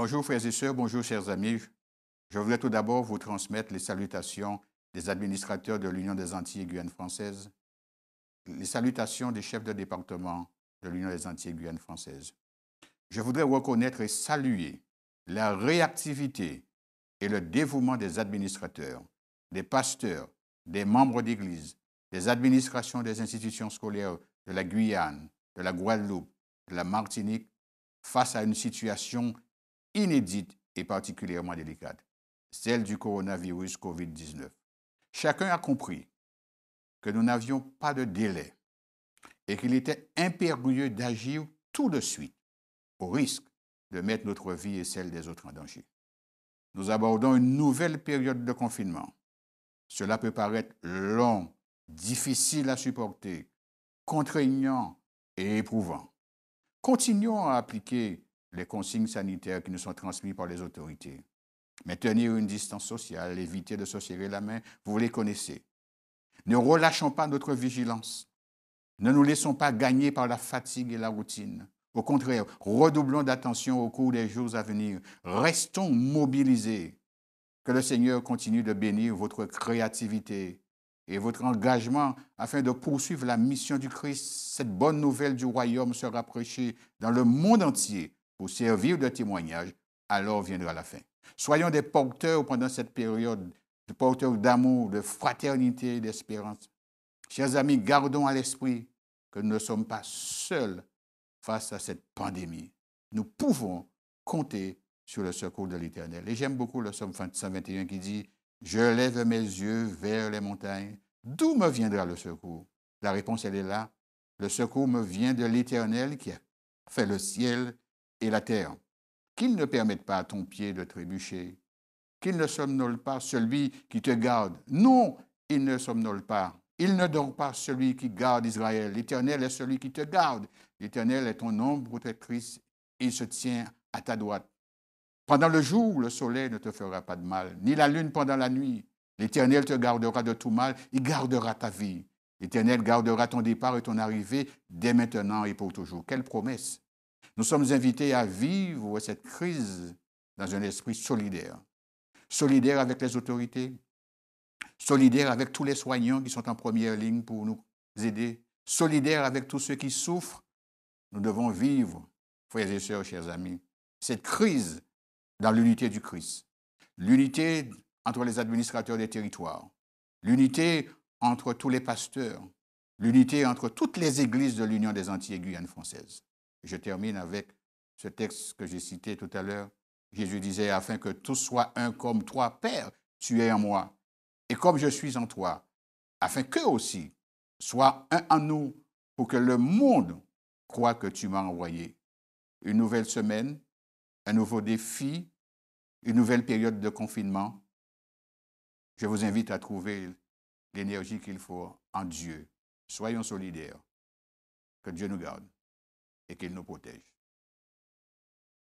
Bonjour frères et sœurs, bonjour chers amis. Je voudrais tout d'abord vous transmettre les salutations des administrateurs de l'Union des Antilles et Guyane françaises, les salutations des chefs de département de l'Union des Antilles et Guyane françaises. Je voudrais reconnaître et saluer la réactivité et le dévouement des administrateurs, des pasteurs, des membres d'Église, des administrations des institutions scolaires de la Guyane, de la Guadeloupe, de la Martinique, face à une situation inédite et particulièrement délicate, celle du coronavirus COVID-19. Chacun a compris que nous n'avions pas de délai et qu'il était impérieux d'agir tout de suite, au risque de mettre notre vie et celle des autres en danger. Nous abordons une nouvelle période de confinement. Cela peut paraître long, difficile à supporter, contraignant et éprouvant. Continuons à appliquer les consignes sanitaires qui nous sont transmises par les autorités. Maintenir une distance sociale, éviter de se serrer la main, vous les connaissez. Ne relâchons pas notre vigilance. Ne nous laissons pas gagner par la fatigue et la routine. Au contraire, redoublons d'attention au cours des jours à venir. Restons mobilisés. Que le Seigneur continue de bénir votre créativité et votre engagement afin de poursuivre la mission du Christ. Cette bonne nouvelle du royaume sera prêchée dans le monde entier pour servir de témoignage. Alors viendra la fin. Soyons des porteurs pendant cette période, des porteurs d'amour, de fraternité et d'espérance. Chers amis, gardons à l'esprit que nous ne sommes pas seuls face à cette pandémie. Nous pouvons compter sur le secours de l'Éternel. Et j'aime beaucoup le psaume 121 qui dit « Je lève mes yeux vers les montagnes. D'où me viendra le secours ?» La réponse, elle est là. Le secours me vient de l'Éternel qui a fait le ciel et la terre. Qu'il ne permette pas à ton pied de trébucher. Qu'il ne somnole pas celui qui te garde. Non, il ne somnole pas. Il ne dort pas celui qui garde Israël. L'Éternel est celui qui te garde. L'Éternel est ton ombre protectrice. Il se tient à ta droite. Pendant le jour, le soleil ne te fera pas de mal, ni la lune pendant la nuit. L'Éternel te gardera de tout mal. Il gardera ta vie. L'Éternel gardera ton départ et ton arrivée dès maintenant et pour toujours. Quelle promesse! Nous sommes invités à vivre cette crise dans un esprit solidaire. Solidaire avec les autorités, solidaire avec tous les soignants qui sont en première ligne pour nous aider, solidaire avec tous ceux qui souffrent. Nous devons vivre, frères et sœurs, chers amis, cette crise dans l'unité du Christ, l'unité entre les administrateurs des territoires, l'unité entre tous les pasteurs, l'unité entre toutes les églises de l'Union des Antilles et Guyane françaises. Je termine avec ce texte que j'ai cité tout à l'heure. Jésus disait, afin que tous soient un comme toi, Père, tu es en moi, et comme je suis en toi, afin qu'eux aussi soient un en nous, pour que le monde croie que tu m'as envoyé. Une nouvelle semaine, un nouveau défi, une nouvelle période de confinement. Je vous invite à trouver l'énergie qu'il faut en Dieu. Soyons solidaires. Que Dieu nous garde et qu'il nous protège.